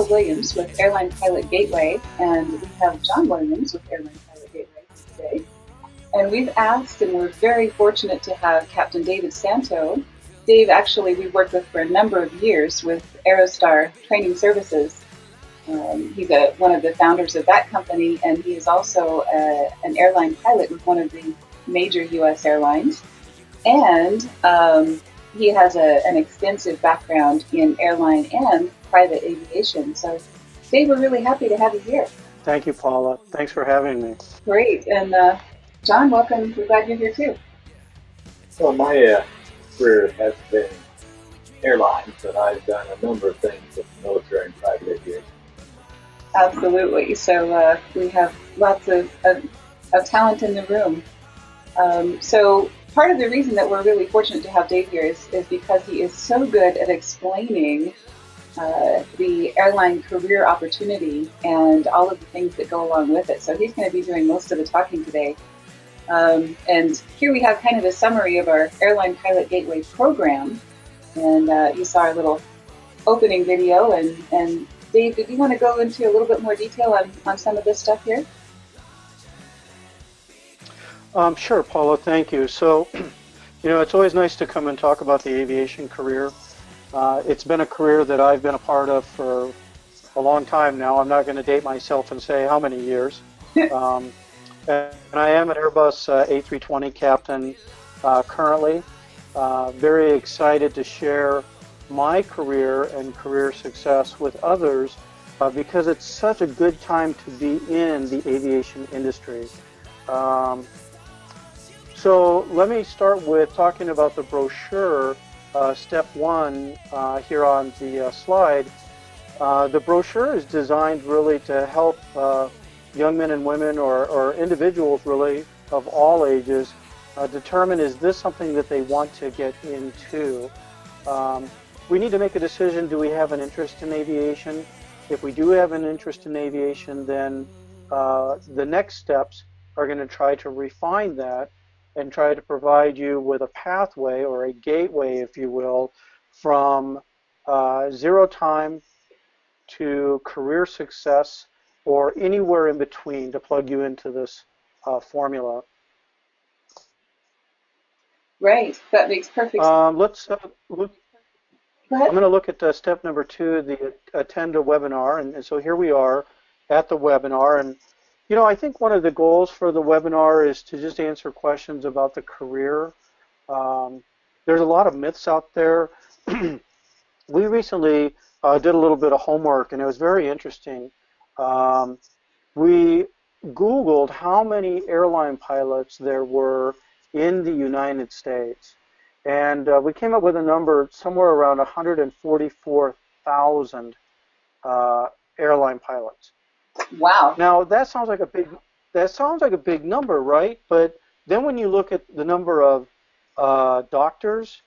Paula Williams with Airline Pilot Gateway, and we have John Williams with Airline Pilot Gateway today. And we've asked, and we're very fortunate to have Captain David Santo. Dave, actually, we've worked with for a number of years with Aerostar Training Services. He's one of the founders of that company, and he is also an airline pilot with one of the major U.S. airlines. And he has an extensive background in airline and private aviation. So, Dave, we're really happy to have you here. Thank you, Paula. Thanks for having me. Great. And John, welcome. We're glad you're here too. Well, my career has been airlines, but I've done a number of things with military and private aviation. Absolutely. So we have lots of talent in the room. So part of the reason that we're really fortunate to have Dave here is because he is so good at explaining the airline career opportunity and all of the things that go along with it. So he's going to be doing most of the talking today. And here we have kind of a summary of our Airline Pilot Gateway program. And you saw our little opening video. And Dave, did you want to go into a little bit more detail on some of this stuff here? Sure, Paula, thank you. So, it's always nice to come and talk about the aviation career. It's been a career that I've been a part of for a long time now. I'm not going to date myself and say how many years. And I am an Airbus A320 captain currently. Very excited to share my career and career success with others because it's such a good time to be in the aviation industry. So let me start with talking about the brochure, step one here on the slide. The brochure is designed really to help young men and women or individuals really of all ages determine, is this something that they want to get into? We need to make a decision, do we have an interest in aviation? If we do have an interest in aviation, then the next steps are going to try to refine that and try to provide you with a pathway or a gateway, if you will, from zero time to career success or anywhere in between to plug you into this formula. Right, that makes perfect sense. Let's look. I'm going to look at step number 2, the attend a webinar. And so here we are at the webinar. And, I think one of the goals for the webinar is to just answer questions about the career. There's a lot of myths out there. We recently did a little bit of homework, and it was very interesting. We Googled how many airline pilots there were in the United States. And we came up with a number somewhere around 144,000 airline pilots. Wow. Now that sounds like a big number, right? But then when you look at the number of doctors,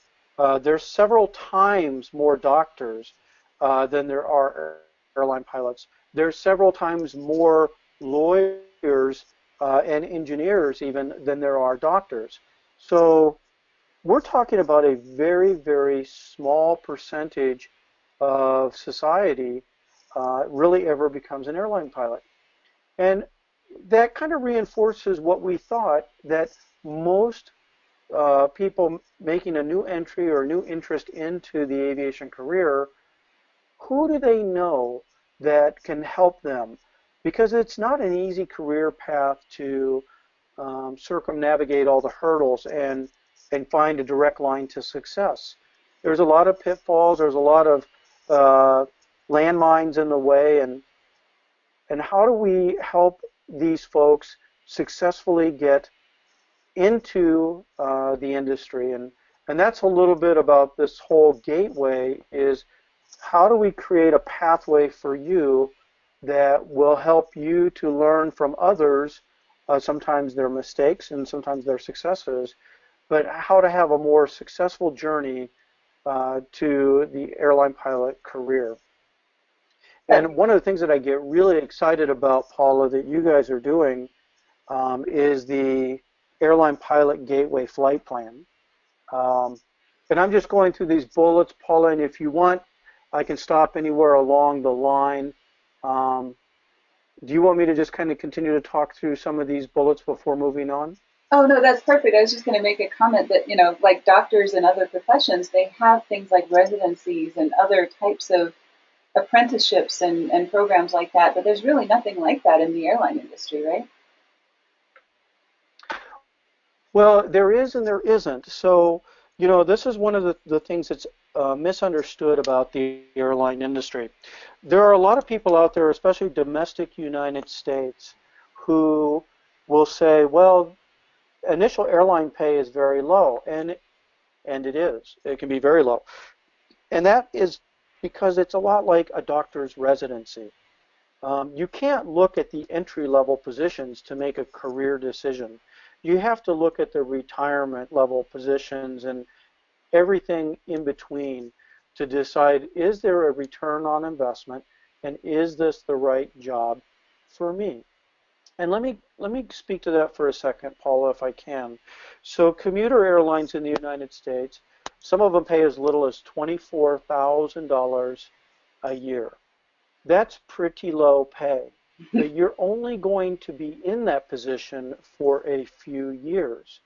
there's several times more doctors than there are airline pilots. There's several times more lawyers and engineers even than there are doctors. So we're talking about a very, very small percentage of society really ever becomes an airline pilot. And that kind of reinforces what we thought, that most people making a new entry or new interest into the aviation career, who do they know that can help them? Because it's not an easy career path to circumnavigate all the hurdles and find a direct line to success. There's a lot of pitfalls, there's a lot of landmines in the way, and how do we help these folks successfully get into the industry? And that's a little bit about this whole gateway, is how do we create a pathway for you that will help you to learn from others, sometimes their mistakes and sometimes their successes, but how to have a more successful journey to the airline pilot career. And one of the things that I get really excited about, Paula, that you guys are doing is the Airline Pilot Gateway Flight Plan. And I'm just going through these bullets, Paula, and if you want I can stop anywhere along the line. Um, do you want me to just kind of continue to talk through some of these bullets before moving on? Oh no, that's perfect. I was just going to make a comment that, like doctors and other professions, they have things like residencies and other types of apprenticeships and programs like that, but there's really nothing like that in the airline industry, right? Well, there is and there isn't. So, this is one of the things that's misunderstood about the airline industry. There are a lot of people out there, especially domestic United States, who will say, well, initial airline pay is very low, and it is. It can be very low. And that is because it's a lot like a doctor's residency. You can't look at the entry level positions to make a career decision. You have to look at the retirement level positions and everything in between to decide, is there a return on investment, and is this the right job for me? And let me speak to that for a second, Paula, if I can. So commuter airlines in the United States, some of them pay as little as $24,000 a year. That's pretty low pay, but you're only going to be in that position for a few years.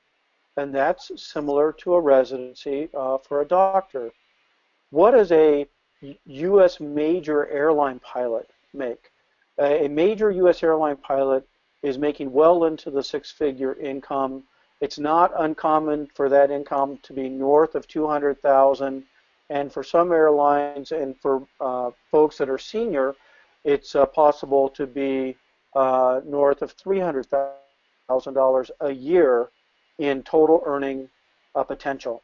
And that's similar to a residency for a doctor. What does a U.S. major airline pilot make? A major U.S. airline pilot is making well into the six-figure income. It's not uncommon for that income to be north of 200,000, and for some airlines and for folks that are senior, it's possible to be north of $300,000 a year in total earning potential.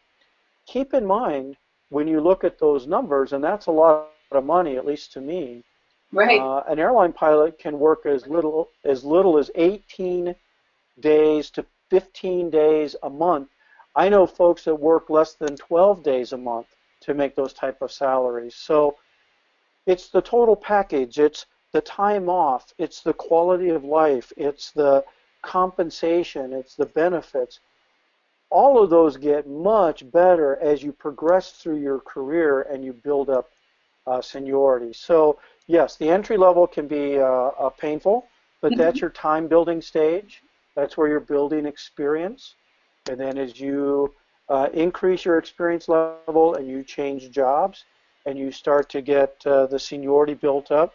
Keep in mind when you look at those numbers, and that's a lot of money, at least to me, Right. an airline pilot can work as little as 18 days to 15 days a month. I know folks that work less than 12 days a month to make those type of salaries. So it's the total package. It's the time off. It's the quality of life. It's the compensation. It's the benefits. All of those get much better as you progress through your career and you build up seniority. So yes, the entry level can be painful, but that's your time building stage. That's where you're building experience. And then as you increase your experience level and you change jobs and you start to get the seniority built up,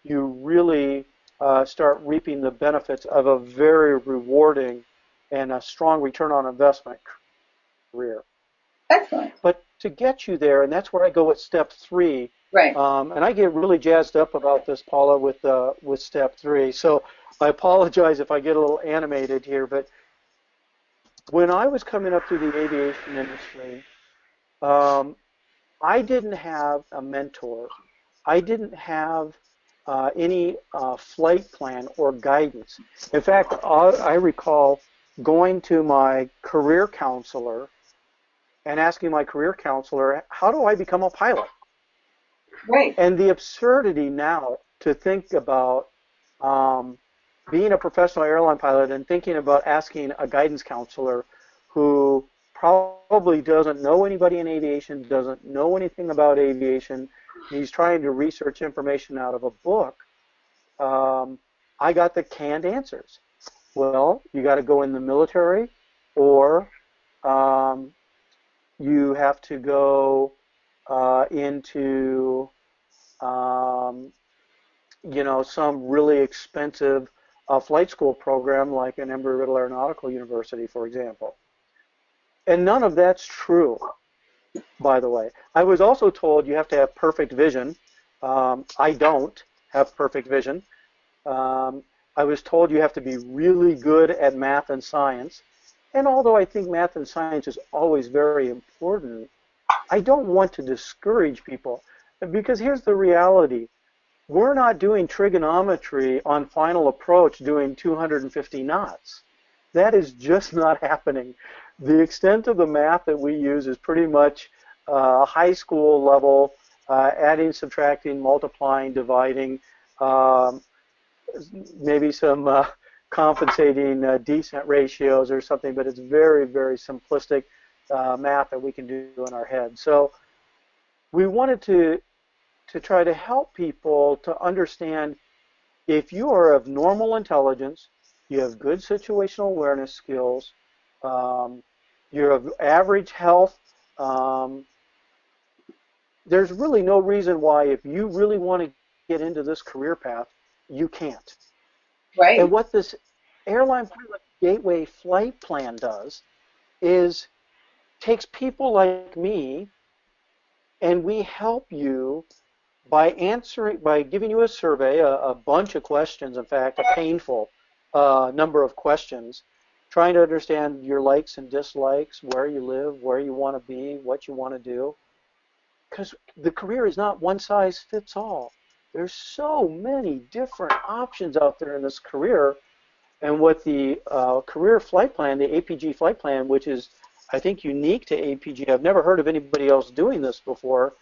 you really start reaping the benefits of a very rewarding and a strong return on investment career. Excellent. But to get you there, and that's where I go with step three, Right. and I get really jazzed up about this, Paula, with step three. So I apologize if I get a little animated here, but when I was coming up through the aviation industry, um, I didn't have a mentor. I didn't have any flight plan or guidance. In fact, I recall going to my career counselor and asking my career counselor, how do I become a pilot? Right. And the absurdity now to think about um, being a professional airline pilot and thinking about asking a guidance counselor who probably doesn't know anybody in aviation, doesn't know anything about aviation, and he's trying to research information out of a book. Um, I got the canned answers. Well, you got to go in the military, or um, you have to go into um, some really expensive flight school program like an Embry-Riddle Aeronautical University, for example. And none of that's true, by the way. I was also told you have to have perfect vision. I don't have perfect vision. Um, I was told you have to be really good at math and science. And although I think math and science is always very important, I don't want to discourage people because here's the reality. We're not doing trigonometry on final approach doing 250 knots. That is just not happening. The extent of the math that we use is pretty much high school level, adding, subtracting, multiplying, dividing, um, maybe some compensating decent ratios or something, but it's very, very simplistic math that we can do in our head. So we wanted to try to help people to understand if you are of normal intelligence, you have good situational awareness skills, um, you're of average health, um, there's really no reason why, if you really want to get into this career path, you can't. And Right. what this airline pilot gateway flight plan does is takes people like me and we help you by giving you a survey, a bunch of questions, in fact, a painful number of questions, trying to understand your likes and dislikes, where you live, where you want to be, what you want to do. Because the career is not one size fits all. There's so many different options out there in this career. And what the career flight plan, the APG flight plan, which is, I think, unique to APG, I've never heard of anybody else doing this before.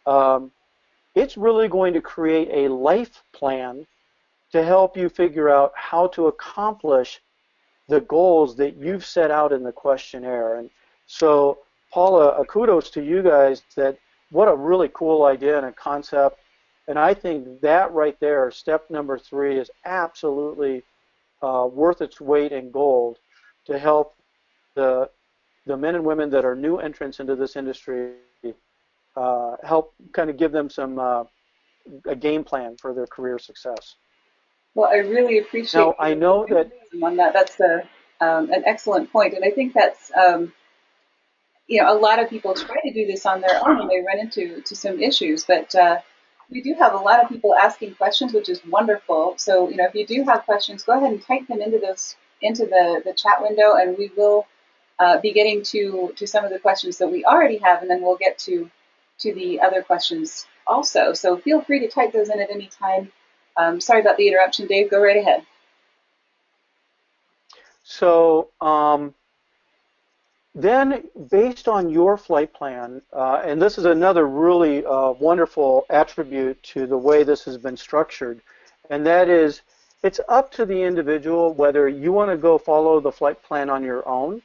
Um, it's really going to create a life plan to help you figure out how to accomplish the goals that you've set out in the questionnaire. And so, Paula, kudos to you guys that what a really cool idea and a concept. And I think that right there, step number 3, is absolutely worth its weight in gold to help the the men and women that are new entrants into this industry help kind of give them some a game plan for their career success. Well, I really appreciate Now, I your know that, enthusiasm on that. That's an excellent point, and I think that's a lot of people try to do this on their own and they run into some issues. But we do have a lot of people asking questions, which is wonderful. So if you do have questions, go ahead and type them into the chat window, and we will be getting to some of the questions that we already have, and then we'll get to the other questions also. So feel free to type those in at any time. Sorry about the interruption, Dave. Go right ahead. so then based on your flight plan, and this is another really wonderful attribute to the way this has been structured, and that is it's up to the individual whether you want to go follow the flight plan on your own,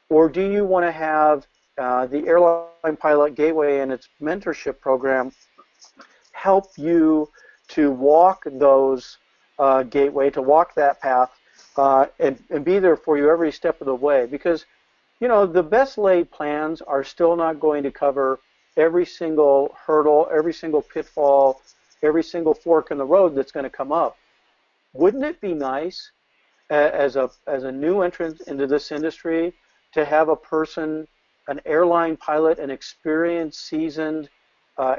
or do you want to have the Airline Pilot Gateway and its mentorship program help you to walk those gateway, to walk that path, and be there for you every step of the way. Because, the best laid plans are still not going to cover every single hurdle, every single pitfall, every single fork in the road that's going to come up. Wouldn't it be nice as a new entrant into this industry to have a person, an airline pilot, an experienced, seasoned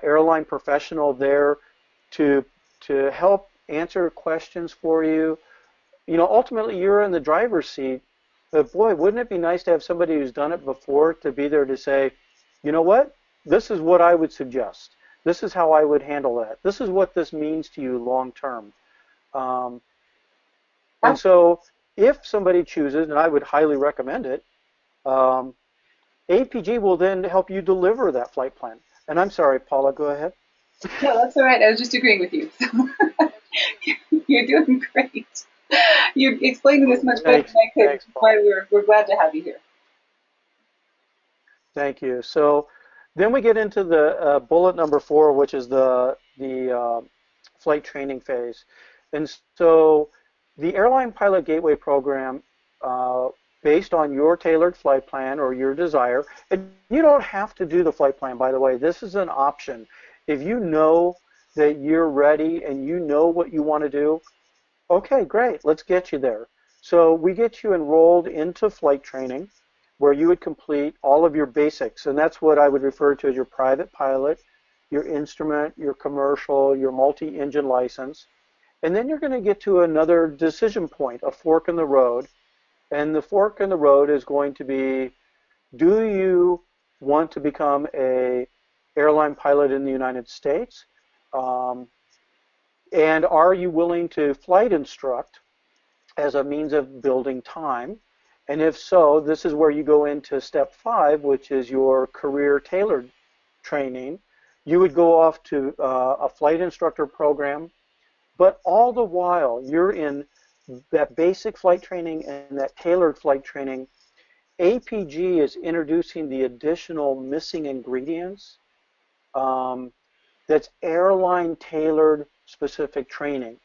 airline professional there to to help answer questions for you? Ultimately you're in the driver's seat, but boy, wouldn't it be nice to have somebody who's done it before to be there to say, you know what, this is what I would suggest. This is how I would handle that. This is what this means to you long term. Um, and so if somebody chooses, and I would highly recommend it, um, APG will then help you deliver that flight plan. And I'm sorry, Paula, go ahead. No, that's all right. I was just agreeing with you. You're doing great. You're explaining this much better than Thanks, I could, which thanks, is why Paula. we're glad to have you here. Thank you. So then we get into the bullet number 4, which is the flight training phase. And so the Airline Pilot Gateway program, uh, based on your tailored flight plan or your desire, and you don't have to do the flight plan, by the way. This is an option. If you know that you're ready and you know what you want to do, okay, great. Let's get you there. So we get you enrolled into flight training where you would complete all of your basics. And that's what I would refer to as your private pilot, your instrument, your commercial, your multi-engine license. And then you're going to get to another decision point, a fork in the road. And the fork in the road is going to be, do you want to become a airline pilot in the United States? Um, and are you willing to flight instruct as a means of building time? And if so, this is where you go into step 5, which is your career tailored training. You would go off to a flight instructor program, but all the while you're in that basic flight training and that tailored flight training. APG is introducing the additional missing ingredients um, that's airline tailored specific training.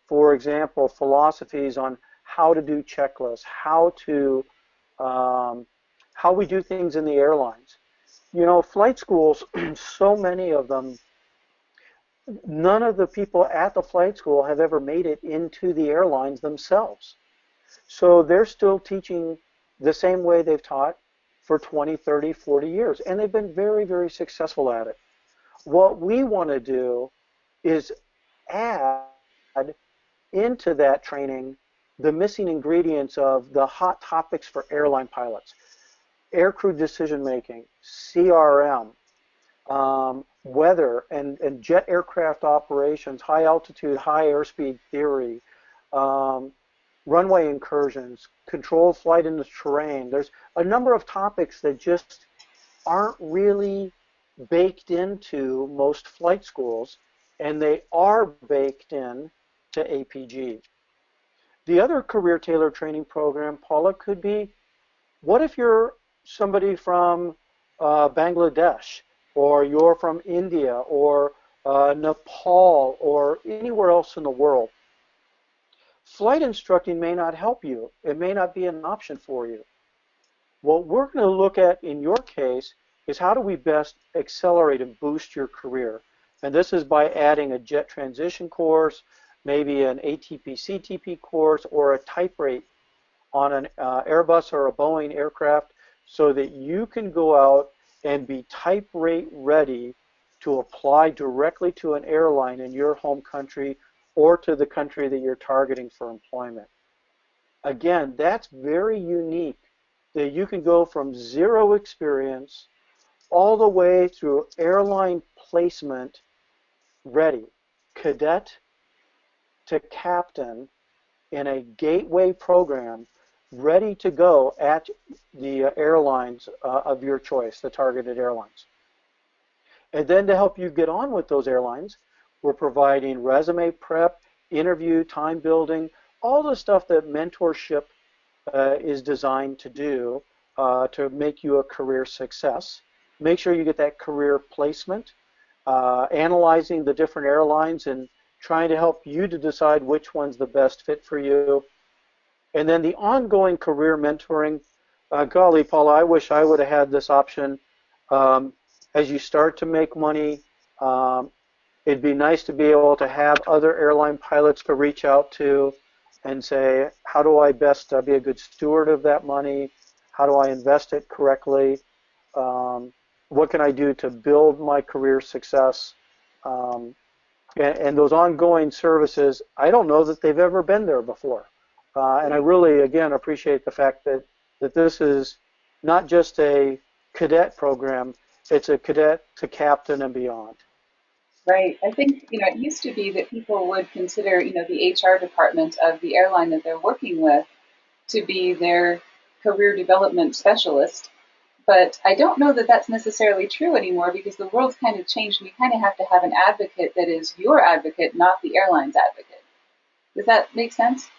For example, philosophies on how to do checklists, um, how we do things in the airlines. You know, flight schools, so many of them, none of the people at the flight school have ever made it into the airlines themselves. So they're still teaching the same way they've taught for 20, 30, 40 years. And they've been very, very successful at it. What we want to do is add into that training the missing ingredients of the hot topics for airline pilots, aircrew decision making, CRM, weather and jet aircraft operations, high altitude, high airspeed theory, um, runway incursions, controlled flight in the terrain. There's a number of topics that just aren't really baked into most flight schools, and they are baked in to APG. The other career tailored training program, Paula, could be, what if you're somebody from Bangladesh, or you're from India, or Nepal, or anywhere else in the world? Flight instructing may not help you. It may not be an option for you. What we're going to look at in your case is how do we best accelerate and boost your career. And this is by adding a jet transition course, maybe an ATP CTP course, or a type rate on an Airbus or a Boeing aircraft so that you can go out and be type rate ready to apply directly to an airline in your home country or to the country that you're targeting for employment. Again, that's very unique that you can go from zero experience all the way through airline placement ready, cadet to captain in a gateway program ready to go at the airlines of your choice, the targeted airlines. And then to help you get on with those airlines, we're providing resume prep, interview, time building, all the stuff that mentorship is designed to do to make you a career success. Make sure you get that career placement, analyzing the different airlines and trying to help you to decide which one's the best fit for you. And then the ongoing career mentoring. Golly, Paula, I wish I would have had this option. Um, as you start to make money, um, it'd be nice to be able to have other airline pilots to reach out to and say, how do I best be a good steward of that money? How do I invest it correctly? Um, what can I do to build my career success? Um, and those ongoing services, I don't know that they've ever been there before. And I really, again, appreciate the fact that this is not just a cadet program, it's a cadet to captain and beyond. Right. I think, it used to be that people would consider, the HR department of the airline that they're working with to be their career development specialist. But I don't know that that's necessarily true anymore because the world's kind of changed. We kind of have to have an advocate that is your advocate, not the airline's advocate. Does that make sense?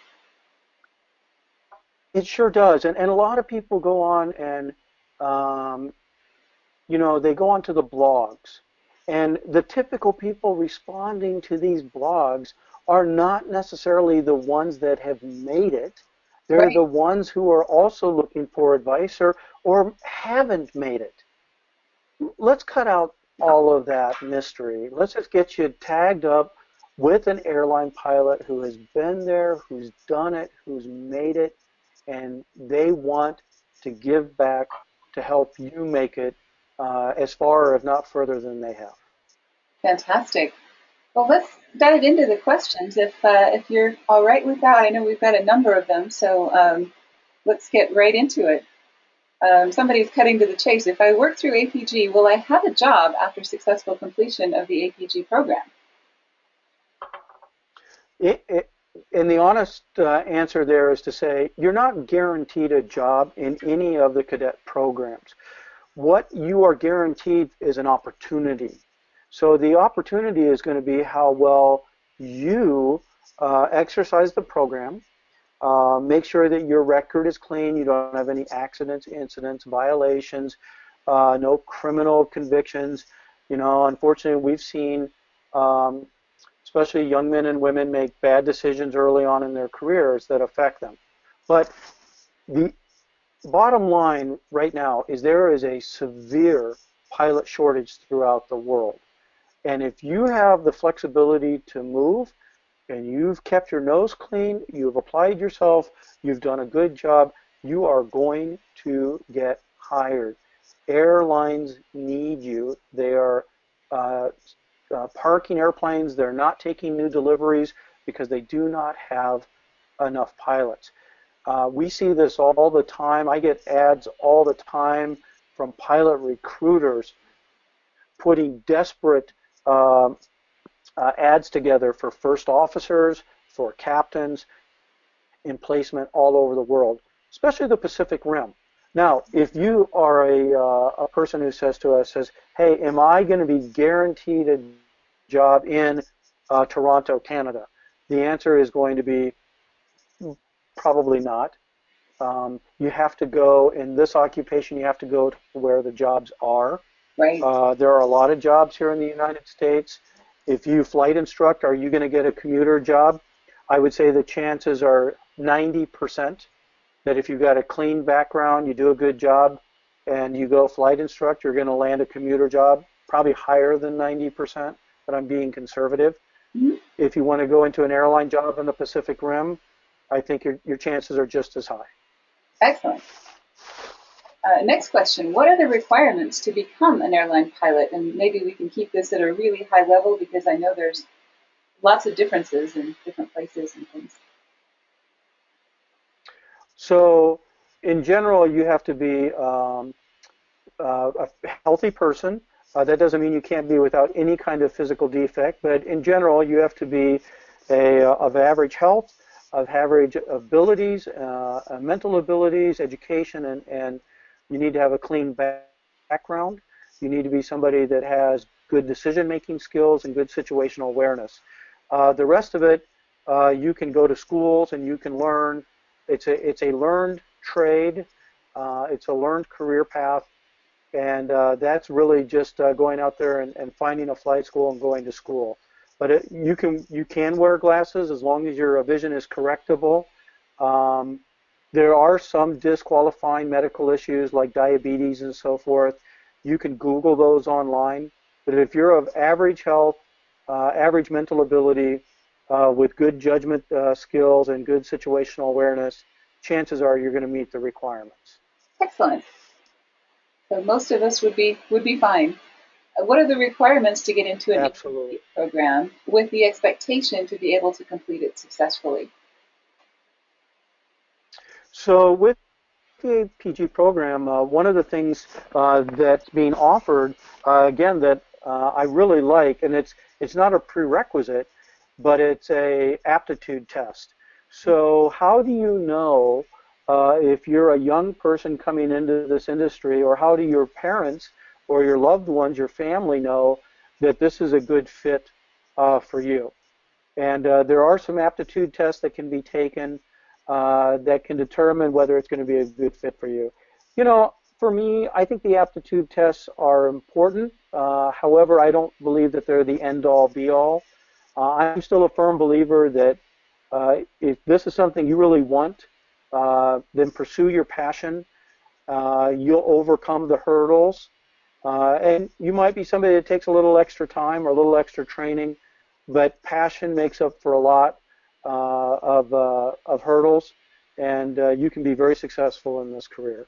It sure does. And a lot of people go on and um, they go onto the blogs. And the typical people responding to these blogs are not necessarily the ones that have made it. They're the Right. ones who are also looking for advice or haven't made it. Let's cut out all of that mystery. Let's just get you tagged up with an airline pilot who has been there, who's done it, who's made it, and they want to give back to help you make it as far, if not further, than they have. Fantastic. Well, let's dive into the questions if you're all right with that. I know we've got a number of them, so let's get right into it. Somebody's cutting to the chase. If I work through APG, will I have a job after successful completion of the APG program? It, it, and the honest answer there is to say you're not guaranteed a job in any of the cadet programs. What you are guaranteed is an opportunity. So the opportunity is going to be how well you exercise the program, make sure that your record is clean, you don't have any accidents, incidents, violations, no criminal convictions. Unfortunately, we've seen, um, especially young men and women, make bad decisions early on in their careers that affect them. But the bottom line right now is there is a severe pilot shortage throughout the world. And if you have the flexibility to move and you've kept your nose clean, you've applied yourself, you've done a good job, you are going to get hired. Airlines need you. They are uh, parking airplanes. They're not taking new deliveries because they do not have enough pilots. We see this all the time. I get ads all the time from pilot recruiters putting desperate uh, ads together for first officers, for captains, in placement all over the world, especially the Pacific Rim. Now, if you are a person who says, hey, am I going to be guaranteed a job in Toronto, Canada? The answer is going to be probably not. You have to go in this occupation. You have to go to where the jobs are. Right. There are a lot of jobs here in the United States. If you flight instruct, are you going to get a commuter job? I would say the chances are 90% that if you've got a clean background, you do a good job, and you go flight instruct, you're going to land a commuter job, probably higher than 90%, but I'm being conservative. Mm-hmm. If you want to go into an airline job in the Pacific Rim, I think your chances are just as high. Excellent. Next question. What are the requirements to become an airline pilot? And maybe we can keep this at a really high level because I know there's lots of differences in different places and things. So, in general, you have to be a healthy person. That doesn't mean you can't be without any kind of physical defect, but in general, you have to be of average health, of average abilities, mental abilities, education, and you need to have a clean background. You need to be somebody that has good decision-making skills and good situational awareness. The rest of it, you can go to schools and you can learn. It's a learned trade. It's a learned career path, and that's really just going out there and finding a flight school and going to school. But you can wear glasses as long as your vision is correctable. Um, there are some disqualifying medical issues like diabetes and so forth. You can Google those online. But if you're of average health, average mental ability, with good judgment skills and good situational awareness, chances are you're going to meet the requirements. Excellent. So most of us would be fine. What are the requirements to get into an Absolutely. APG program with the expectation to be able to complete it successfully? So with the PG program, one of the things that's being offered, again, that I really like, and it's not a prerequisite, but it's a aptitude test. So how do you know if you're a young person coming into this industry, or how do your parents or your loved ones, your family know that this is a good fit for you? And there are some aptitude tests that can be taken that can determine whether it's going to be a good fit for you. For me, I think the aptitude tests are important. However, I don't believe that they're the end-all, be-all. I'm still a firm believer that if this is something you really want, then pursue your passion. You'll overcome the hurdles. And you might be somebody that takes a little extra time or a little extra training, but passion makes up for a lot of hurdles, and you can be very successful in this career.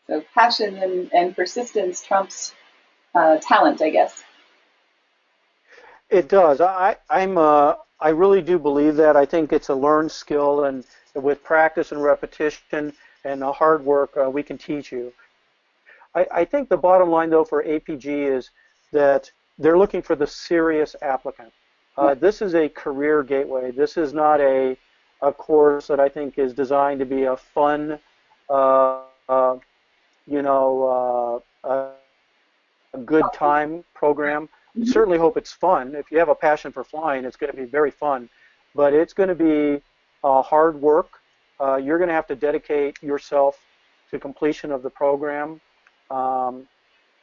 So passion and persistence trumps talent, I guess. It does. I really do believe that. I think it's a learned skill, and with practice and repetition and hard work, we can teach you. I think the bottom line, though, for APG is that they're looking for the serious applicant. This is a career gateway. This is not a course that I think is designed to be a fun, uh, uh, a good time program. I Mm-hmm. certainly hope it's fun. If you have a passion for flying, it's going to be very fun. But it's going to be hard work. You're going to have to dedicate yourself to completion of the program um,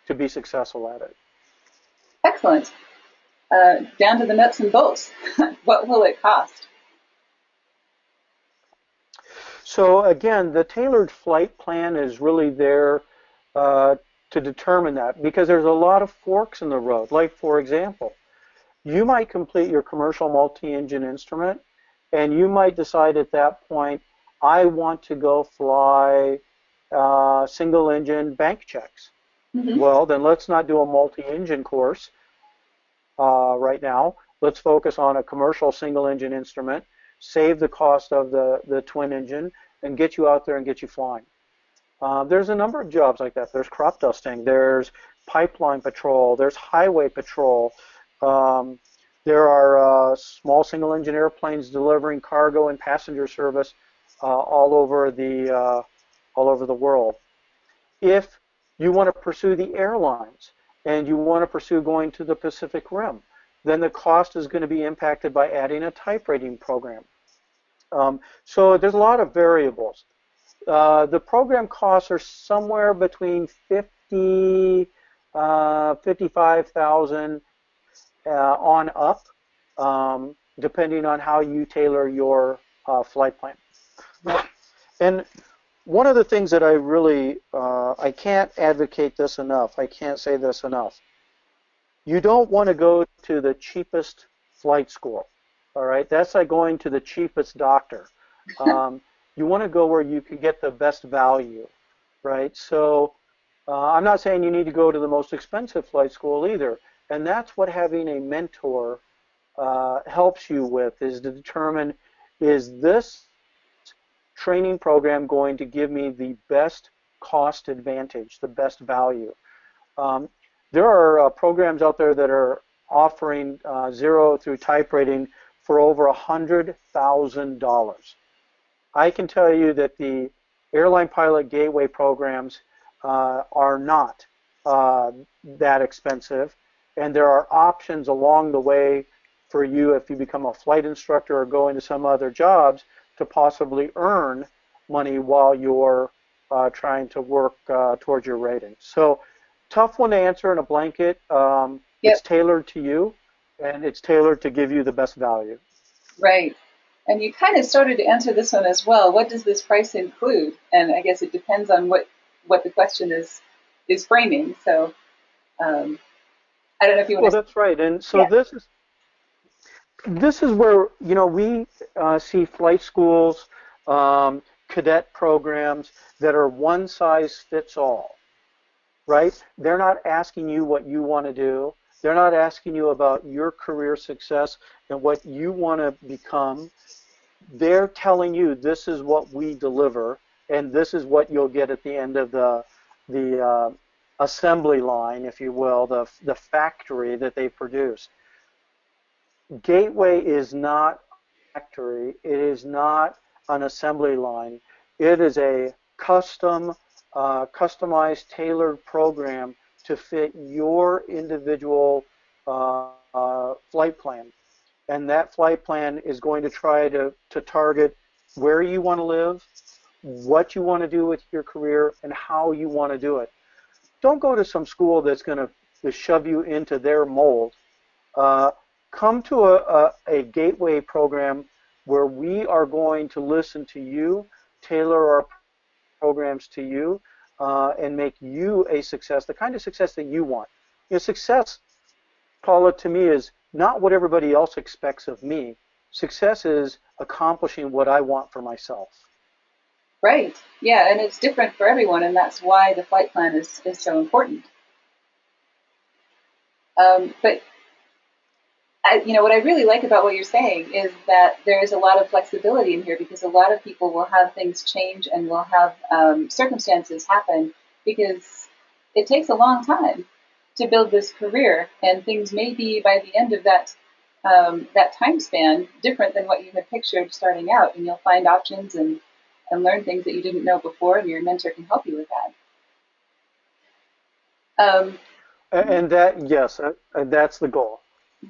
to be successful at it. Excellent. Down to the nuts and bolts. What will it cost? So again, the tailored flight plan is really there uh, to determine that because there's a lot of forks in the road. Like for example, you might complete your commercial multi-engine instrument, and you might decide at that point, I want to go fly single engine bank checks. Mm-hmm. Well, then let's not do a multi-engine course right now. Let's focus on a commercial single engine instrument, save the cost of the twin engine, and get you out there and get you flying. There's a number of jobs like that. There's crop dusting, there's pipeline patrol, there's highway patrol. Um, there are small single engine airplanes delivering cargo and passenger service all over the world. If you want to pursue the airlines and you want to pursue going to the Pacific Rim, then the cost is going to be impacted by adding a type rating program. So there's a lot of variables. The program costs are somewhere between 55,000 on up, depending on how you tailor your flight plan. And one of the things that I really, I can't advocate this enough, I can't say this enough. You don't want to go to the cheapest flight school, all right? That's like going to the cheapest doctor. Um, you want to go where you can get the best value, right? So I'm not saying you need to go to the most expensive flight school either. And that's what having a mentor helps you with is to determine, is this training program going to give me the best cost advantage, the best value? Um, there are programs out there that are offering zero through type rating for over $100,000. I can tell you that the airline pilot gateway programs are not uh, that expensive, and there are options along the way for you if you become a flight instructor or go into some other jobs to possibly earn money while you're trying to work towards your rating. So tough one to answer in a blanket. It's Yep. tailored to you, and it's tailored to give you the best value. Right. And you kind of started to answer this one as well. What does this price include? And I guess it depends on what the question is framing. So I don't know if you want Well, to. that's right. And so Yeah. this is where we see flight schools, cadet programs that are one size fits all, right? They're not asking you what you want to do. They're not asking you about your career success and what you want to become. They're telling you this is what we deliver, and this is what you'll get at the end of the assembly line, if you will, the factory that they produce. Gateway is not a factory. It is not an assembly line. It is a customized, tailored program to fit your individual flight plan. And that flight plan is going to try to target where you want to live, what you want to do with your career, and how you want to do it. Don't go to some school that's going to shove you into their mold. uh, Come to a gateway program where we are going to listen to you, tailor our programs to you, and make you a success, the kind of success that you want. Success, Paula, to me is not what everybody else expects of me. Success is accomplishing what I want for myself. Right. Yeah, and it's different for everyone, and that's why the flight plan is so important. But what I really like about what you're saying is that there is a lot of flexibility in here because a lot of people will have things change and will have circumstances happen because it takes a long time to build this career, and things may be by the end of that time span different than what you had pictured starting out, and you'll find options and learn things that you didn't know before, and your mentor can help you with that. And that, yes, that's the goal.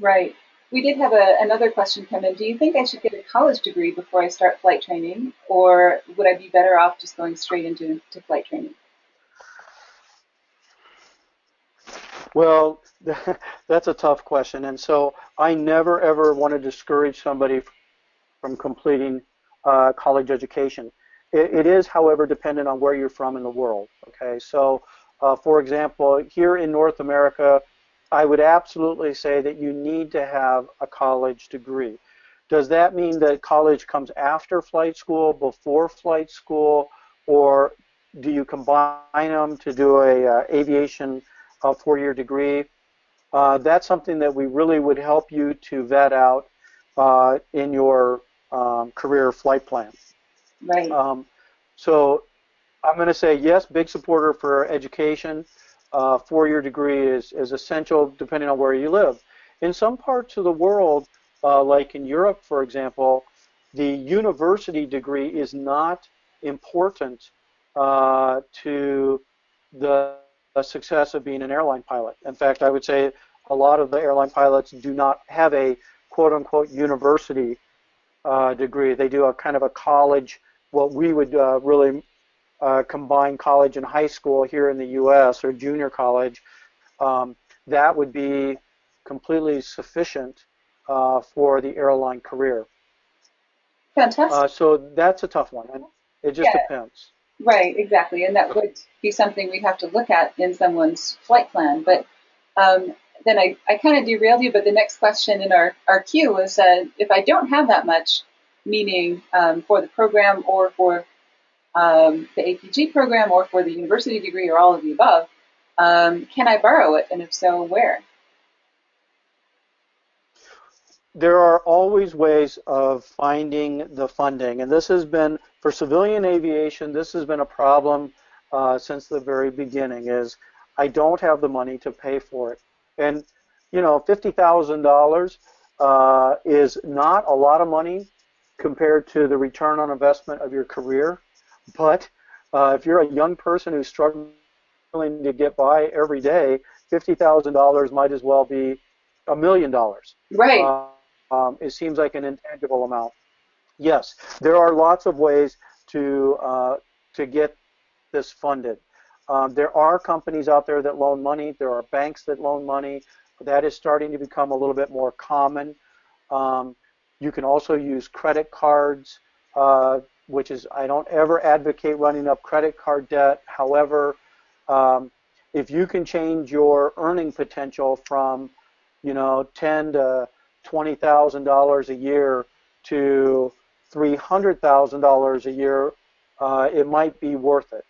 Right. We did have another question come in. Do you think I should get a college degree before I start flight training, or would I be better off just going straight into flight training? Well, that's a tough question. And so I never ever want to discourage somebody from completing college education. It is, however, dependent on where you're from in the world. Okay, so for example, here in North America, I would absolutely say that you need to have a college degree. Does that mean that college comes after flight school, before flight school, or do you combine them to do a aviation 4-year degree? That's something that we really would help you to vet out in your career flight plan. Right. Um, so I'm going to say yes, big supporter for education. 4-year degree is essential depending on where you live. In some parts of the world, like in Europe, for example, the university degree is not important to the success of being an airline pilot. In fact, I would say a lot of the airline pilots do not have a quote unquote university degree. They do a kind of a college, what we would really combine college and high school here in the U.S. or junior college. That would be completely sufficient for the airline career. Fantastic. So that's a tough one, and it just Yeah, depends. right, exactly. And that would be something we'd have to look at in someone's flight plan. But then I kind of derailed you, but the next question in our queue was if I don't have that much, meaning for the program or for the APG program or for the university degree or all of the above, can I borrow it? And if so, where? There are always ways of finding the funding, and this has been for civilian aviation. This has been a problem since the very beginning. Is I don't have the money to pay for it, and $50,000 is not a lot of money compared to the return on investment of your career. But if you're a young person who's struggling to get by every day, $50,000 might as well be $1 million. Right. It seems like an intangible amount. Yes, there are lots of ways to get this funded. There are companies out there that loan money. There are banks that loan money. That is starting to become a little bit more common. Um, you can also use credit cards, which is I don't ever advocate running up credit card debt. However, um, if you can change your earning potential from, ten to $20,000 a year to $300,000 a year, it might be worth it.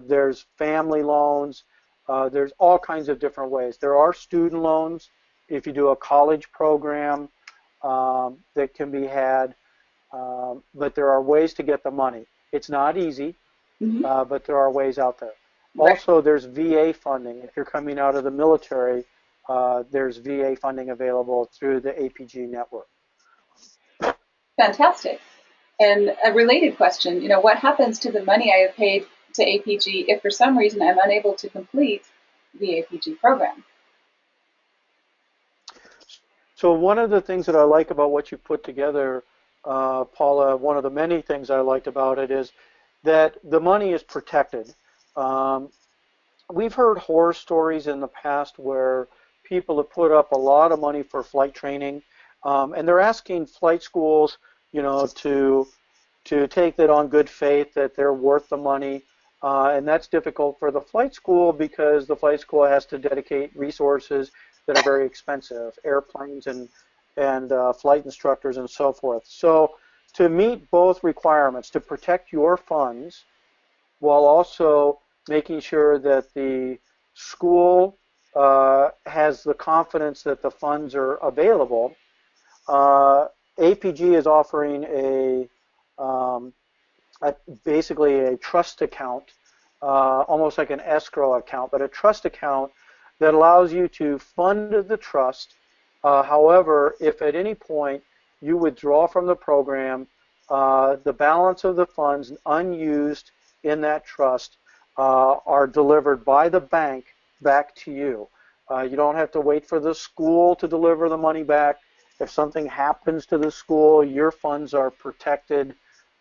There's family loans. There's all kinds of different ways. There are student loans if you do a college program that can be had, but there are ways to get the money. It's not easy, Hmm. but there are ways out there. Right. Also, there's VA funding. If you're coming out of the military, there's VA funding available through the APG network. Fantastic. And a related question, what happens to the money I have paid to APG if for some reason I'm unable to complete the APG program? So one of the things that I like about what you put together, Paula, one of the many things I liked about it is that the money is protected. Um, we've heard horror stories in the past where people have put up a lot of money for flight training, and they're asking flight schools, to take that on good faith that they're worth the money. And that's difficult for the flight school because the flight school has to dedicate resources that are very expensive, airplanes and flight instructors and so forth. So to meet both requirements, to protect your funds while also making sure that the school has the confidence that the funds are available, uh, APG is offering um, a basically a trust account, almost like an escrow account, but a trust account that allows you to fund the trust. However, if at any point you withdraw from the program, the balance of the funds unused in that trust are delivered by the bank back to you. You don't have to wait for the school to deliver the money back. If something happens to the school, your funds are protected,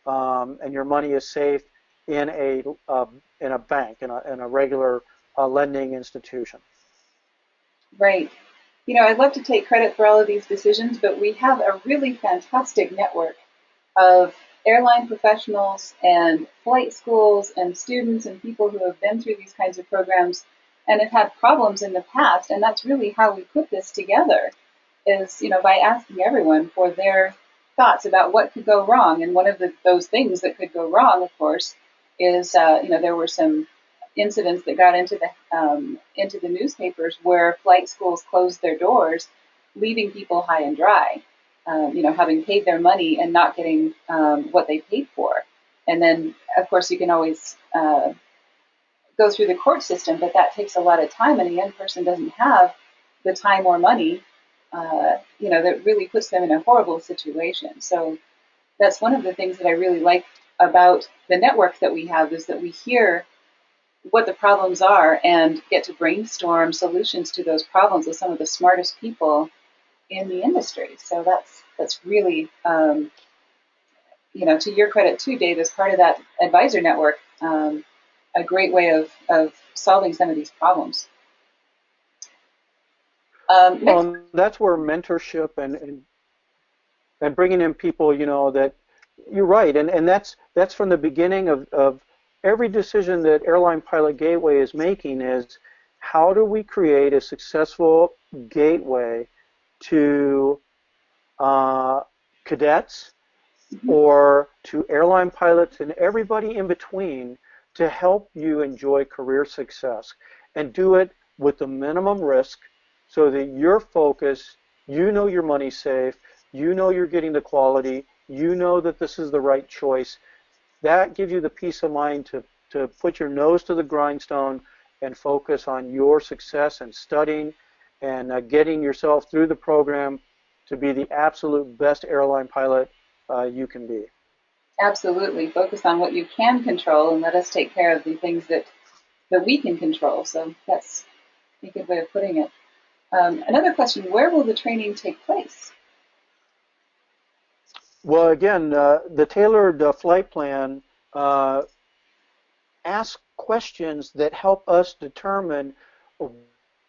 and your money is safe in a bank, in a regular lending institution. Right. I'd love to take credit for all of these decisions, but we have a really fantastic network of airline professionals and flight schools and students and people who have been through these kinds of programs and have had problems in the past. And that's really how we put this together is, by asking everyone for their thoughts about what could go wrong. And one of those things that could go wrong, of course, is, there were some incidents that got into the newspapers where flight schools closed their doors, leaving people high and dry. Having paid their money and not getting what they paid for. And then, of course, you can always go through the court system, but that takes a lot of time, and the young person doesn't have the time or money. That really puts them in a horrible situation. So that's one of the things that I really like about the network that we have is that we hear what the problems are and get to brainstorm solutions to those problems with some of the smartest people in the industry. So that's really, to your credit too, Dave, as part of that advisor network, a great way of solving some of these problems. Next, Well, that's where mentorship and bringing in people, that you're right, and that's from the beginning of every decision that Airline Pilot Gateway is making is how do we create a successful gateway to uh, cadets mhm, or to airline pilots and everybody in between to help you enjoy career success and do it with the minimum risk so that your focus, you know your money's safe, you know you're getting the quality, you know that this is the right choice. That gives you the peace of mind to put your nose to the grindstone and focus on your success and studying and getting yourself through the program to be the absolute best airline pilot you can be. absolutely. Focus on what you can control and let us take care of the things that we can control. So that's a good way of putting it. Another question, where will the training take place? Well, again, the tailored flight plan uh, asks questions that help us determine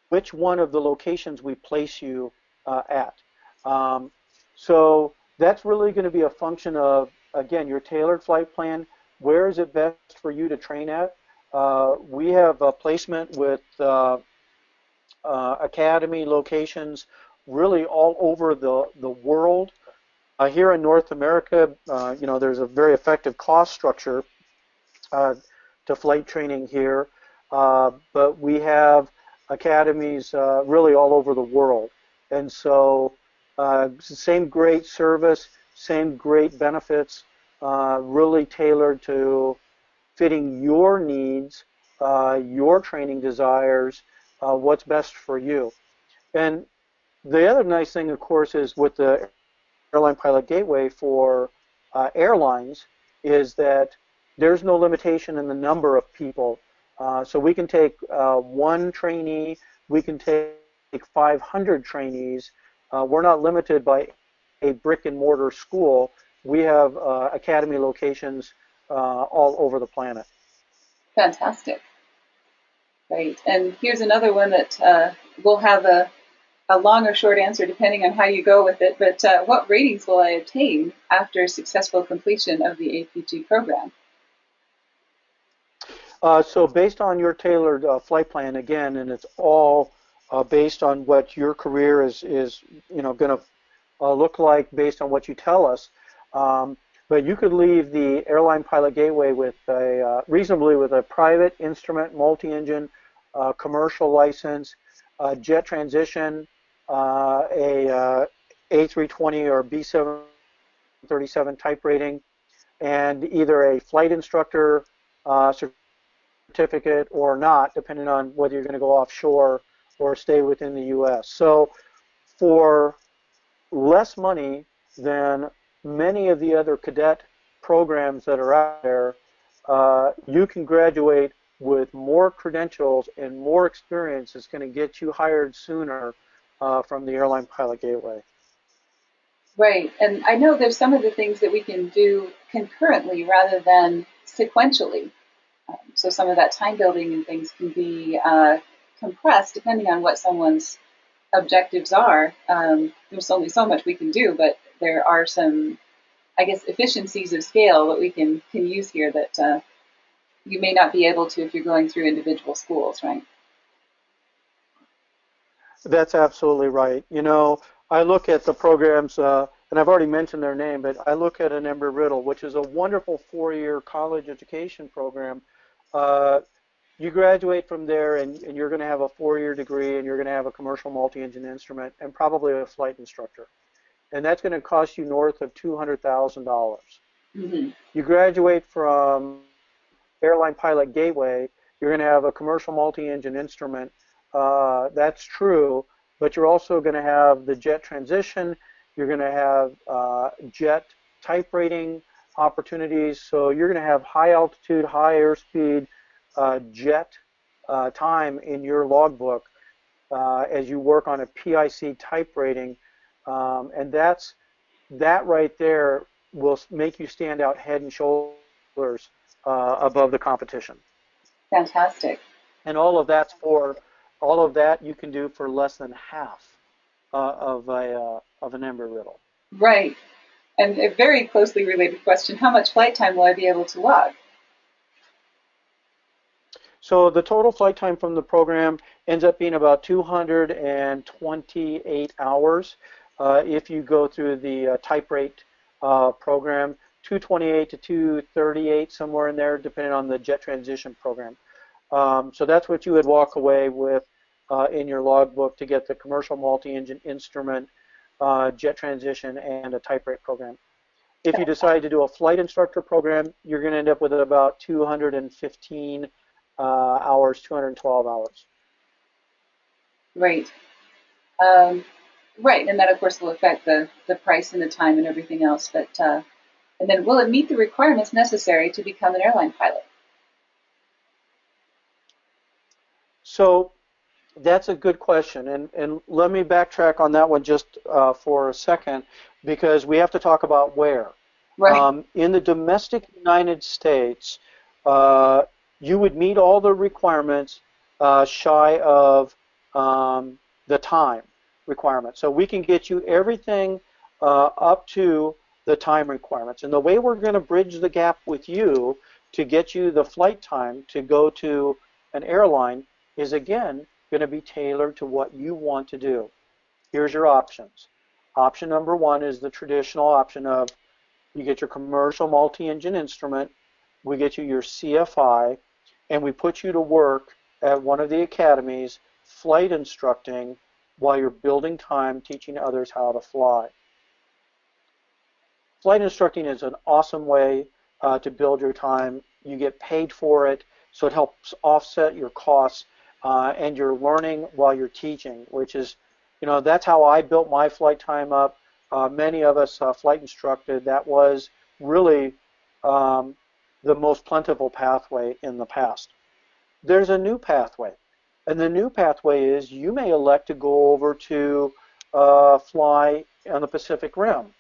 which one of the locations we place you at. Um, so that's really going to be a function of, again, your tailored flight plan. Where is it best for you to train at? We have a placement with academy locations really all over the world. Here in North America, there's a very effective cost structure uh, to flight training here, but we have academies really all over the world. And so, same great service, same great benefits, really tailored to fitting your needs, your training desires, what's best for you. And the other nice thing, of course, is with the Airline Pilot Gateway for airlines is that there's no limitation in the number of people. So we can take one trainee, we can take 500 trainees. We're not limited by a brick and mortar school. We have academy locations all over the planet. Fantastic. Right. And here's another one that will have a long or short answer depending on how you go with it. But what ratings will I obtain after successful completion of the APG program? So based on your tailored flight plan again, and it's all based on what your career is going to look like based on what you tell us. Um, but you could leave the Airline Pilot Gateway with a reasonably with a private instrument multi-engine commercial license, jet transition, a A320 or B737 type rating, and either a flight instructor certificate or not, depending on whether you're going to go offshore or stay within the U.S. So for less money than many of the other cadet programs that are out there, you can graduate with more credentials and more experience. It's going to get you hired sooner from the Airline Pilot Gateway. Right. And I know there's some of the things that we can do concurrently rather than sequentially. So some of that time building and things can be compressed depending on what someone's objectives are. There's only so much we can do, but there are some, I guess, efficiencies of scale that we can use here that you may not be able to if you're going through individual schools, right? That's absolutely right. I look at the programs, and I've already mentioned their name, but I look at an Embry-Riddle, which is a wonderful four-year college education program. Uh, you graduate from there, and you're going to have a four-year degree, and you're going to have a commercial multi-engine instrument, and probably a flight instructor. And that's going to cost you north of $200,000. Mm-hmm. You graduate from Airline Pilot Gateway, you're going to have a commercial multi-engine instrument. That's true, but you're also going to have the jet transition. You're going to have jet type rating opportunities. So you're going to have high altitude, high airspeed jet time in your logbook as you work on a PIC type rating. And that right there will make you stand out head and shoulders above the competition. Fantastic. And all of that you can do for less than half of an Embry-Riddle. Right. And a very closely related question: how much flight time will I be able to log? So the total flight time from the program ends up being about 228 hours if you go through the type rate program, 228 to 238, somewhere in there, depending on the jet transition program. So that's what you would walk away with in your logbook to get the commercial multi-engine instrument, jet transition, and a type rate program. If you decide to do a flight instructor program, you're going to end up with about 215 hours, 212 hours. Right. Right. And that, of course, will affect the price and the time and everything else. But and then, will it meet the requirements necessary to become an airline pilot? So that's a good question, and let me backtrack on that one just for a second, because we have to talk about where. Right. In the domestic United States, uh, you would meet all the requirements shy of the time requirement. So we can get you everything up to the time requirements. And the way we're going to bridge the gap with you to get you the flight time to go to an airline is, again, going to be tailored to what you want to do. Here's your options. Option number one is the traditional option of you get your commercial multi-engine instrument, we get you your CFI, and we put you to work at one of the academies flight instructing while you're building time teaching others how to fly. Flight instructing is an awesome way to build your time. You get paid for it, so it helps offset your costs, and you're learning while you're teaching, which is, that's how I built my flight time up. Many of us flight instructed. That was really um, the most plentiful pathway in the past. There's a new pathway. And the new pathway is you may elect to go over to fly on the Pacific Rim.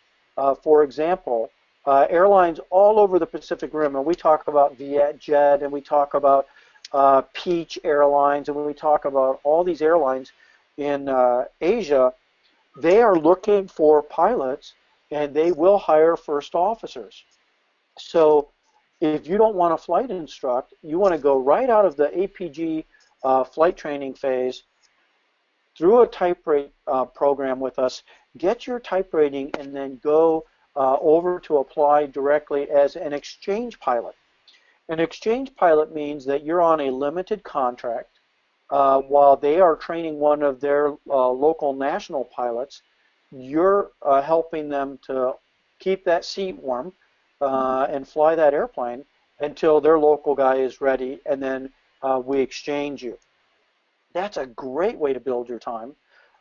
For example, airlines all over the Pacific Rim, and we talk about Vietjet, and we talk about Peach Airlines, and when we talk about all these airlines in Asia, they are looking for pilots, and they will hire first officers. So if you don't want to flight instruct, you want to go right out of the APG flight training phase through a type rate program with us, get your type rating, and then go over to apply directly as an exchange pilot. An exchange pilot means that you're on a limited contract while they are training one of their local national pilots. You're helping them to keep that seat warm and fly that airplane until their local guy is ready, and then we exchange you. That's a great way to build your time.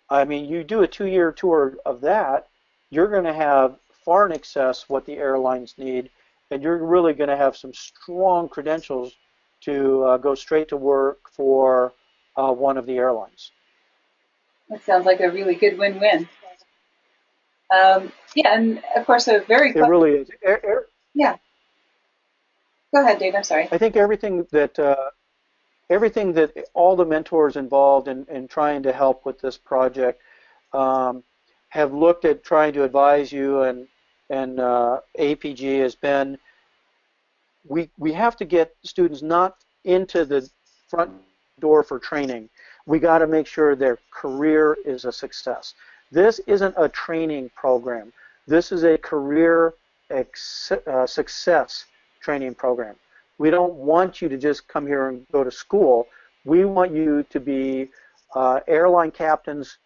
I mean, you do a 2-year tour of that, you're going to have far in excess what the airlines need, and you're really going to have some strong credentials to go straight to work for one of the airlines. That sounds like a really good win-win. Yeah, and of course, a very It really is. yeah. Go ahead, Dave. I'm sorry. I think everything that everything that all the mentors involved in trying to help with this project um, have looked at trying to advise you, and APG has been we have to get students not into the front door for training. We got to make sure their career is a success. This isn't a training program. This is a career success training program. We don't want you to just come here and go to school. We want you to be airline captains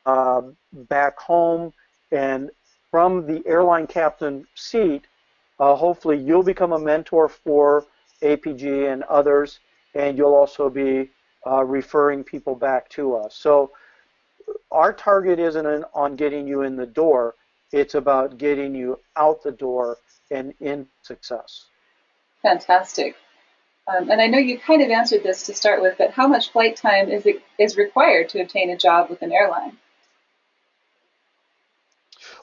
back home, and from the airline captain seat, hopefully you'll become a mentor for APG and others, and you'll also be referring people back to us. So our target isn't on getting you in the door, it's about getting you out the door and in success. Fantastic. And I know you kind of answered this to start with, but how much flight time is required to obtain a job with an airline?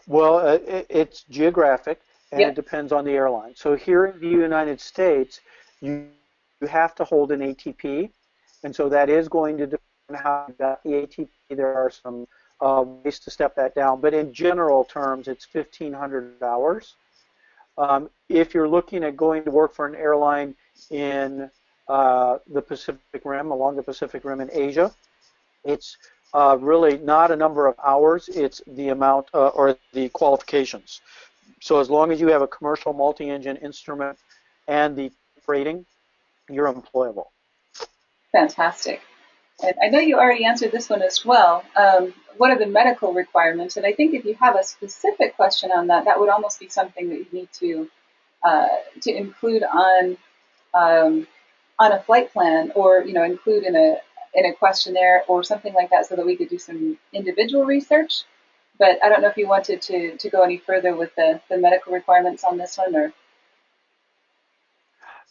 Well, it's geographic and it Yep. depends on the airline. So here in the United States, you have to hold an ATP, and so that is going to depend on how you got the ATP. There are some ways to step that down, but in general terms, it's 1,500 hours. If you're looking at going to work for an airline in the Pacific Rim, along the Pacific Rim in Asia, it's really not a number of hours, it's the amount or the qualifications. So as long as you have a commercial multi-engine instrument and the rating, you're employable. Fantastic. And I know you already answered this one as well. What are the medical requirements? And I think if you have a specific question on that, that would almost be something that you need to include um, on a flight plan, or include in a questionnaire or something like that, so that we could do some individual research. But I don't know if you wanted to go any further with the medical requirements on this one, or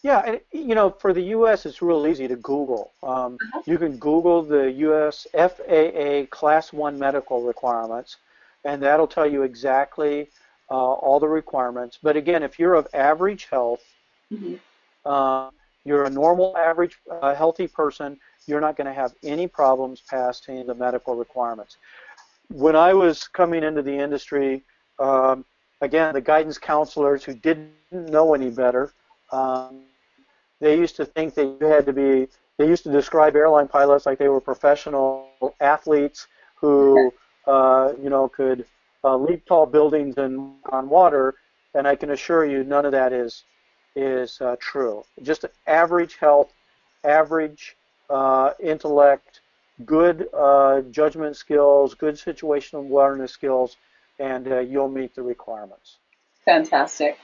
Yeah, and for the U.S., it's real easy to Google. You can Google the U.S. FAA Class 1 medical requirements, and that'll tell you exactly all the requirements. But again, if you're of average health, Mhm. uh, you're a normal, average, healthy person, you're not going to have any problems passing the medical requirements. When I was coming into the industry, um, again, the guidance counselors who didn't know any better, um, they used to think that you had to be, they used to describe airline pilots like they were professional athletes who, could leap tall buildings and on water. And I can assure you, none of that is true. Just average health, average intellect, good judgment skills, good situational awareness skills, and you'll meet the requirements. Fantastic.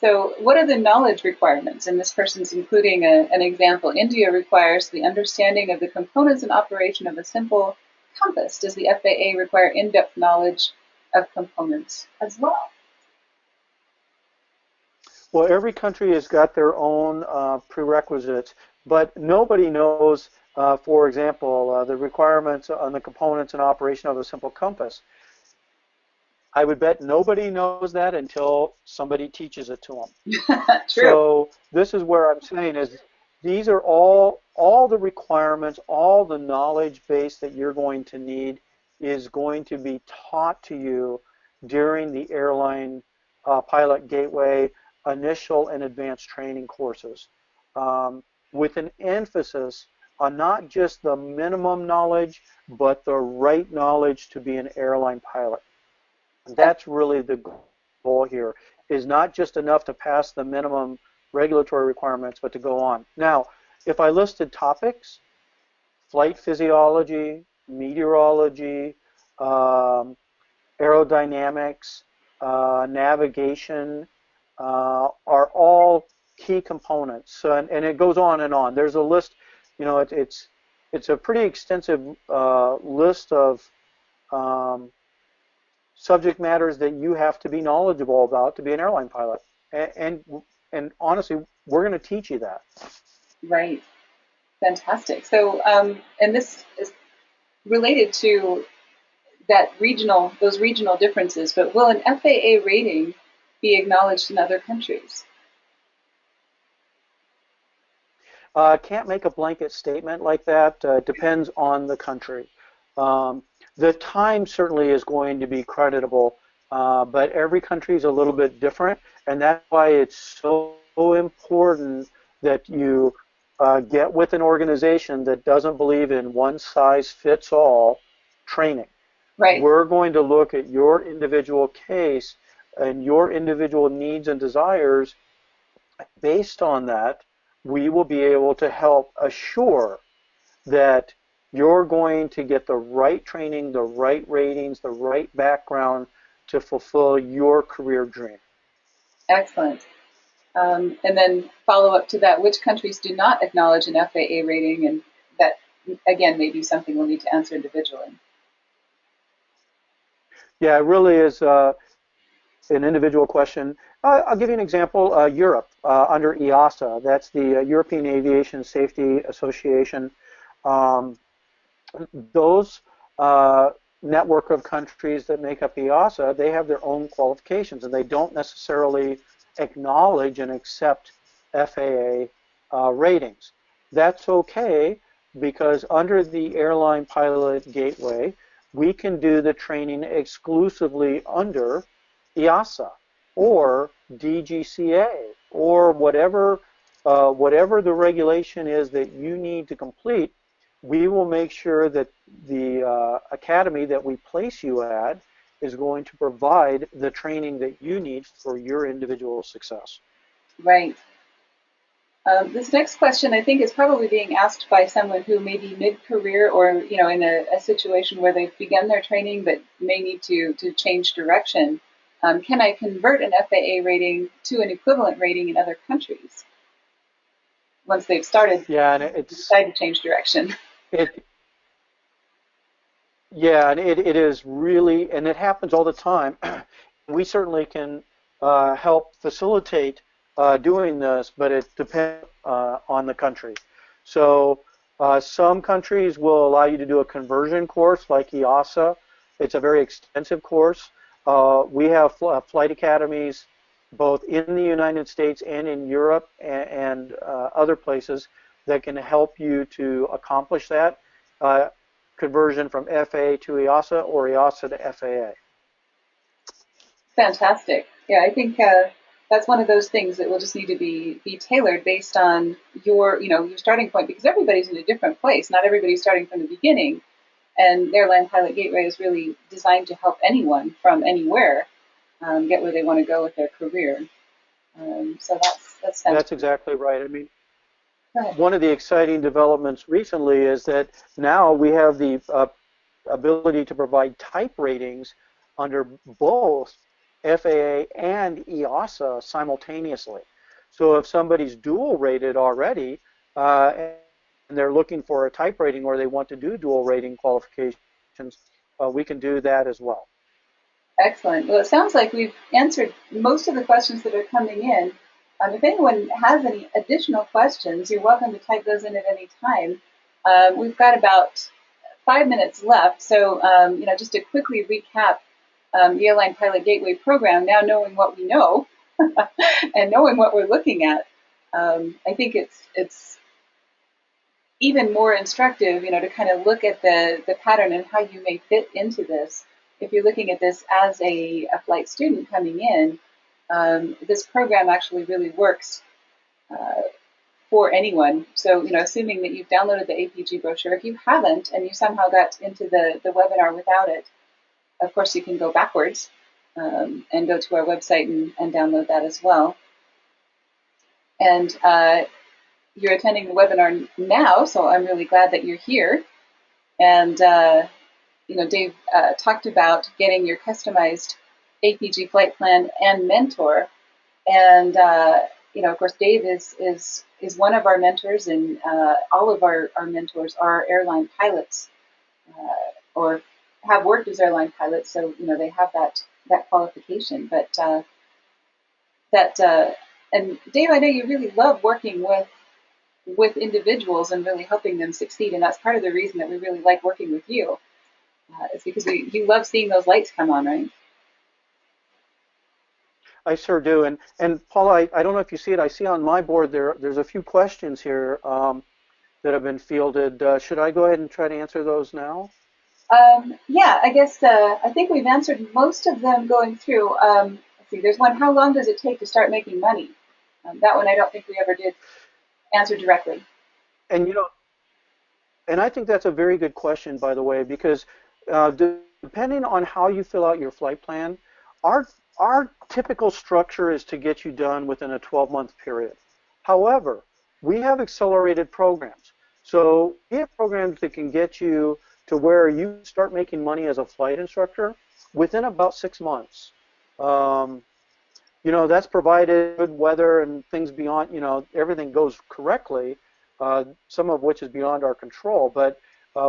So, what are the knowledge requirements? And this person's including an example. India requires the understanding of the components and operation of a simple compass. Does the FAA require in-depth knowledge of components as well? Well, every country has got their own prerequisites, but nobody knows, for example, the requirements on the components and operation of a simple compass. I would bet nobody knows that until somebody teaches it to them. True. So this is where I'm saying is these are all the requirements, all the knowledge base that you're going to need is going to be taught to you during the airline pilot gateway initial and advanced training courses, with an emphasis on not just the minimum knowledge, but the right knowledge to be an airline pilot. That's really the goal here, is not just enough to pass the minimum regulatory requirements, but to go on. Now, if I listed topics, flight physiology, meteorology, um, aerodynamics, navigation, are all key components. So, and it goes on and on. There's a list, it's a pretty extensive list of um, subject matters that you have to be knowledgeable about to be an airline pilot. And honestly, we're going to teach you that. Right. Fantastic. So, and this is related to those regional differences, but will an FAA rating be acknowledged in other countries? Can't make a blanket statement like that. It depends on the country. Um, the time certainly is going to be creditable, but every country is a little bit different, and that's why it's so important that you get with an organization that doesn't believe in one size fits all training. Right. We're going to look at your individual case and your individual needs and desires. Based on that, we will be able to help assure that you're going to get the right training, the right ratings, the right background to fulfill your career dream. Excellent. And then follow up to that, which countries do not acknowledge an FAA rating? And that, again, may be something we'll need to answer individually. Yeah, it really is an individual question. I'll give you an example. Europe, under EASA, that's the European Aviation Safety Association. Um, those network of countries that make up EASA, they have their own qualifications, and they don't necessarily acknowledge and accept FAA ratings. That's okay because under the Airline Pilot Gateway, we can do the training exclusively under EASA or DGCA or whatever the regulation is that you need to complete. We will make sure that the academy that we place you at is going to provide the training that you need for your individual success. Right. This next question, I think, is probably being asked by someone who may be mid-career or, in a situation where they've begun their training but may need to change direction. Can I convert an FAA rating to an equivalent rating in other countries once they've started, Yeah, and decide to change direction? it yeah, and it is really, and it happens all the time. We certainly can help facilitate doing this, but it depends on the country. So some countries will allow you to do a conversion course like EASA. It's a very extensive course. We have flight academies both in the United States and in Europe and other places that can help you to accomplish that conversion from FAA to EASA or EASA to FAA. Fantastic. Yeah, I think that's one of those things that will just need to be tailored based on your starting point, because everybody's in a different place. Not everybody's starting from the beginning, and Airline Pilot Gateway is really designed to help anyone from anywhere get where they want to go with their career. So that's That's fantastic. exactly right. I mean, Go ahead. one of the exciting developments recently is that now we have the ability to provide type ratings under both FAA and EASA simultaneously. So if somebody's dual rated already and they're looking for a type rating or they want to do dual rating qualifications, we can do that as well. Excellent. Well, it sounds like we've answered most of the questions that are coming in. If anyone has any additional questions, you're welcome to type those in at any time. We've got about 5 minutes left, so just to quickly recap the Airline Pilot Gateway program. Now knowing what we know and knowing what we're looking at, I think it's even more instructive, to kind of look at the pattern and how you may fit into this. If you're looking at this as a flight student coming in, this program actually really works uh, for anyone. So, assuming that you've downloaded the APG brochure, if you haven't and you somehow got into the webinar without it, of course you can go backwards and go to our website and download that as well. And you're attending the webinar now, so I'm really glad that you're here. And Dave talked about getting your customized APG flight plan and mentor. And of course, Dave is one of our mentors, and all of our mentors are airline pilots or have worked as airline pilots, so they have that qualification. But that and Dave, I know you really love working with individuals and really helping them succeed, and that's part of the reason that we really like working with you. It's because you love seeing those lights come on, right? I sure do. And Paula, I don't know if you see it. I see on my board there's a few questions here that have been fielded. Should I go ahead and try to answer those now? Yeah, I guess I think we've answered most of them going through. Let's see, there's one, how long does it take to start making money? That one I don't think we ever did answer directly. And and I think that's a very good question, by the way, because depending on how you fill out your flight plan, our our typical structure is to get you done within a 12-month period. However, we have accelerated programs. So we have programs that can get you to where you start making money as a flight instructor within about 6 months. Um, that's provided good weather and things beyond, everything goes correctly, some of which is beyond our control. But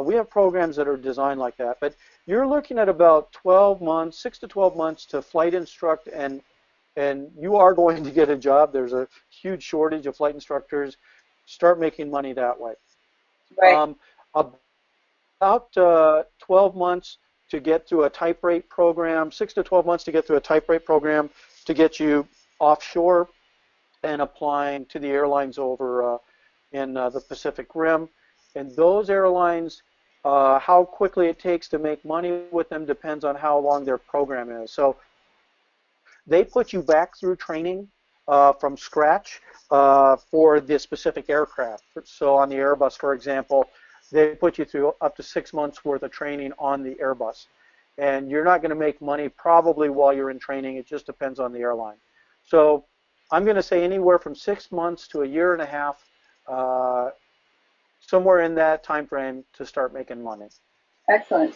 we have programs that are designed like that. But you're looking at about 12 months, 6 to 12 months to flight instruct, and you are going to get a job. There's a huge shortage of flight instructors. Start making money that way. Right, Um, about 12 months to get through a type rate program, 6 to 12 months to get through a type rate program to get you offshore and applying to the airlines over in the Pacific Rim. And those airlines, how quickly it takes to make money with them depends on how long their program is. So they put you back through training from scratch for the specific aircraft. So on the Airbus, for example, they put you through up to 6 months worth of training on the Airbus. And you're not going to make money probably while you're in training. It just depends on the airline. So I'm going to say anywhere from 6 months to a year and a half, uh, somewhere in that time frame to start making money. excellent.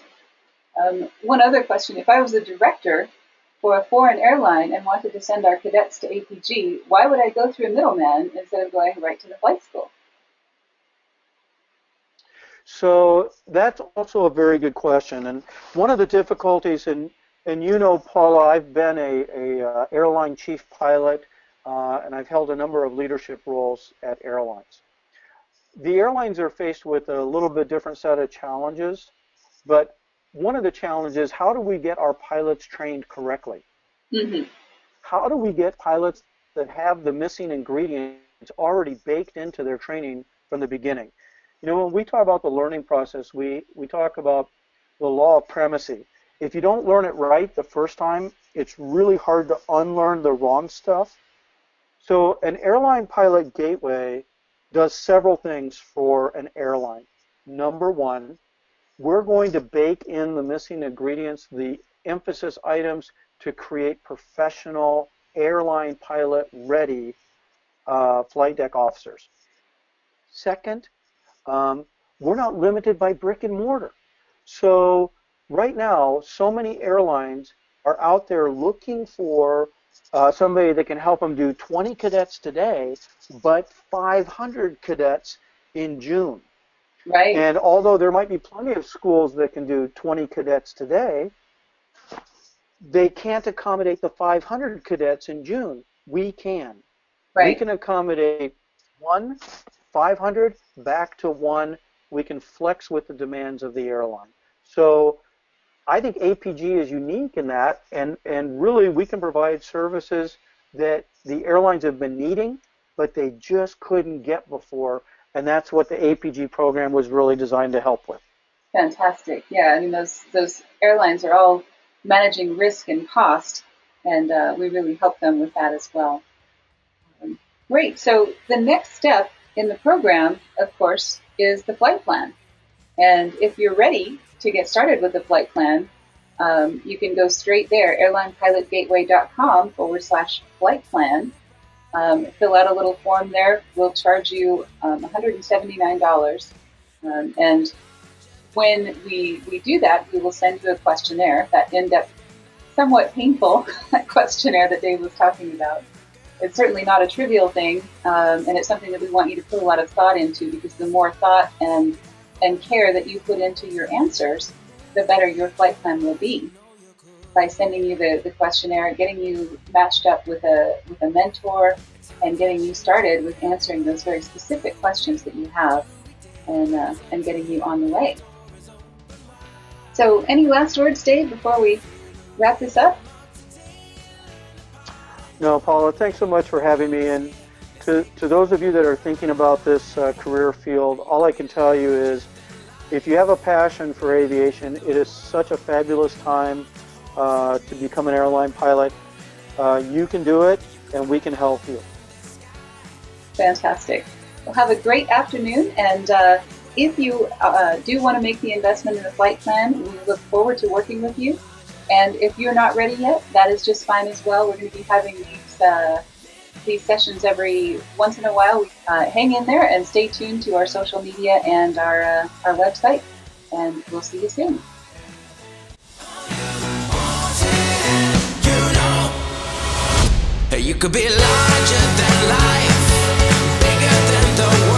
One other question, if I was a director for a foreign airline and wanted to send our cadets to APG, why would I go through a middleman instead of going right to the flight school? So that's also a very good question. And one of the difficulties, and Paula, I've been a airline chief pilot, and I've held a number of leadership roles at airlines. The airlines are faced with a little bit different set of challenges, but one of the challenges, how do we get our pilots trained correctly? Mm-hmm. How do we get pilots that have the missing ingredients already baked into their training from the beginning? When we talk about the learning process, we talk about the law of primacy. If you don't learn it right the first time, it's really hard to unlearn the wrong stuff. So an airline pilot gateway does several things for an airline. Number one, we're going to bake in the missing ingredients, the emphasis items to create professional airline pilot ready flight deck officers. Second, um, we're not limited by brick and mortar. So right now, so many airlines are out there looking for somebody that can help them do 20 cadets today, but 500 cadets in June. Right, And although there might be plenty of schools that can do 20 cadets today, they can't accommodate the 500 cadets in June. We can. We right. can accommodate one, 500, back to one. We can flex with the demands of the airline. So I think APG is unique in that, and really we can provide services that the airlines have been needing, but they just couldn't get before, and that's what the APG program was really designed to help with. Fantastic. Yeah, I mean those airlines are all managing risk and cost, and we really help them with that as well. Great. So the next step in the program, of course, is the flight plan. And if you're ready to get started with the flight plan, you can go straight there, airlinepilotgateway.com/flight plan. Fill out a little form there. We'll charge you $179. And when we do that, we will send you a questionnaire, that in-depth, somewhat painful questionnaire that Dave was talking about. It's certainly not a trivial thing, and it's something that we want you to put a lot of thought into, because the more thought and care that you put into your answers, the better your flight plan will be. By sending you the questionnaire, getting you matched up with a mentor, and getting you started with answering those very specific questions that you have, and getting you on the way. So, any last words, Dave, before we wrap this up? No, Paula, thanks so much for having me. And to those of you that are thinking about this career field, all I can tell you is if you have a passion for aviation, it is such a fabulous time to become an airline pilot. You can do it, and we can help you. Fantastic. Well, have a great afternoon, and if you do want to make the investment in a flight plan, we look forward to working with you. And if you're not ready yet, that is just fine as well. We're going to be having these sessions every once in a while. Hang in there and stay tuned to our social media and our website, and we'll see you soon. You could be larger than life, bigger than the world.